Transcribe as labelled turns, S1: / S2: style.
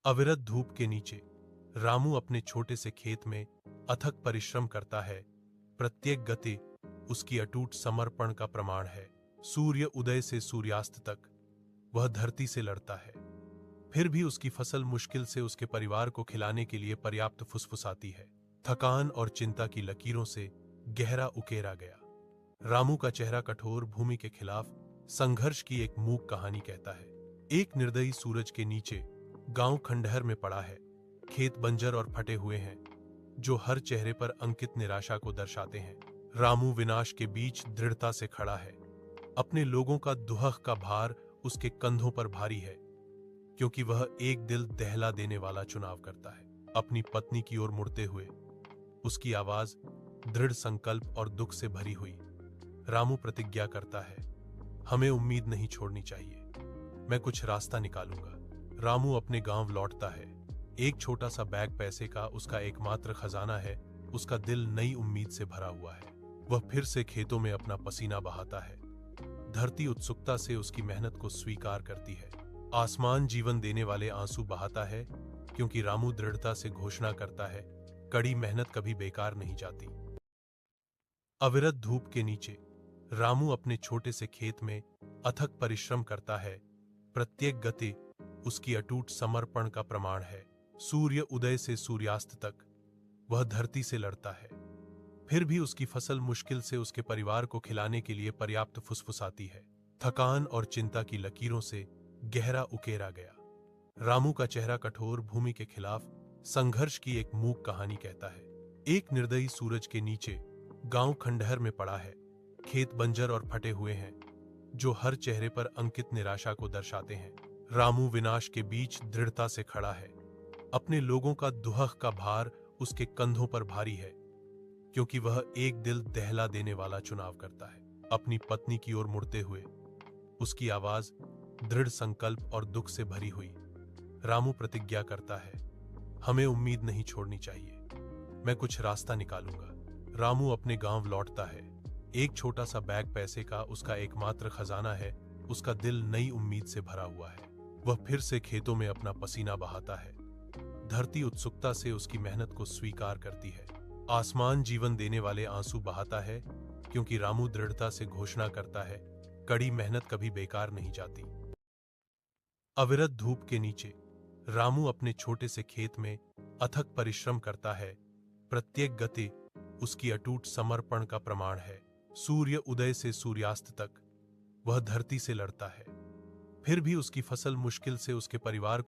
S1: अविरत धूप के नीचे रामू अपने छोटे से खेत में अथक परिश्रम करता है। प्रत्येक गति उसकी अटूट समर्पण का प्रमाण है। सूर्य उदय से सूर्यास्त तक वह धरती से लड़ता है, फिर भी उसकी फसल मुश्किल से उसके परिवार को खिलाने के लिए पर्याप्त फुसफुसाती है। थकान और चिंता की लकीरों से गहरा उकेरा गया रामू का चेहरा कठोर भूमि के खिलाफ संघर्ष की एक मूक कहानी कहता है। एक निर्दयी सूरज के नीचे गांव खंडहर में पड़ा है। खेत बंजर और फटे हुए हैं, जो हर चेहरे पर अंकित निराशा को दर्शाते हैं। रामू विनाश के बीच दृढ़ता से खड़ा है। अपने लोगों का दुहक का भार उसके कंधों पर भारी है, क्योंकि वह एक दिल दहला देने वाला चुनाव करता है। अपनी पत्नी की ओर मुड़ते हुए उसकी आवाज दृढ़ संकल्प और दुख से भरी हुई। रामू प्रतिज्ञा करता है, हमें उम्मीद नहीं छोड़नी चाहिए, मैं कुछ रास्ता निकालूंगा। रामू अपने गांव लौटता है। एक छोटा सा बैग पैसे का उसका एकमात्र खजाना है। उसका दिल नई उम्मीद से भरा हुआ है। वह फिर से खेतों में अपना पसीना बहाता है। धरती उत्सुकता से उसकी मेहनत को स्वीकार करती है। आसमान जीवन देने वाले आंसू बहाता है, क्योंकि रामू दृढ़ता से घोषणा करता है, कड़ी मेहनत कभी बेकार नहीं जाती। अविरत धूप के नीचे रामू अपने छोटे से खेत में अथक परिश्रम करता है। प्रत्येक गति उसकी अटूट समर्पण का प्रमाण है। सूर्य उदय से सूर्यास्त तक वह धरती से लड़ता है, फिर भी उसकी फसल मुश्किल से उसके परिवार को खिलाने के लिए पर्याप्त फुसफुसाती है। थकान और चिंता की लकीरों से गहरा उकेरा गया रामू का चेहरा कठोर भूमि के खिलाफ संघर्ष की एक मूक कहानी कहता है। एक निर्दयी सूरज के नीचे गांव खंडहर में पड़ा है। खेत बंजर और फटे हुए हैं, जो हर चेहरे पर अंकित निराशा को दर्शाते हैं। रामू विनाश के बीच दृढ़ता से खड़ा है। अपने लोगों का दुहक का भार उसके कंधों पर भारी है, क्योंकि वह एक दिल दहला देने वाला चुनाव करता है। अपनी पत्नी की ओर मुड़ते हुए उसकी आवाज दृढ़ संकल्प और दुख से भरी हुई। रामू प्रतिज्ञा करता है, हमें उम्मीद नहीं छोड़नी चाहिए, मैं कुछ रास्ता निकालूंगा। रामू अपने गांव लौटता है। एक छोटा सा बैग पैसे का उसका एकमात्र खजाना है। उसका दिल नई उम्मीद से भरा हुआ है। वह फिर से खेतों में अपना पसीना बहाता है। धरती उत्सुकता से उसकी मेहनत को स्वीकार करती है। आसमान जीवन देने वाले आंसू बहाता है, क्योंकि रामू दृढ़ता से घोषणा करता है, कड़ी मेहनत कभी बेकार नहीं जाती। अविरत धूप के नीचे रामू अपने छोटे से खेत में अथक परिश्रम करता है। प्रत्येक गति उसकी अटूट समर्पण का प्रमाण है। सूर्य उदय से सूर्यास्त तक वह धरती से लड़ता है, फिर भी उसकी फसल मुश्किल से उसके परिवार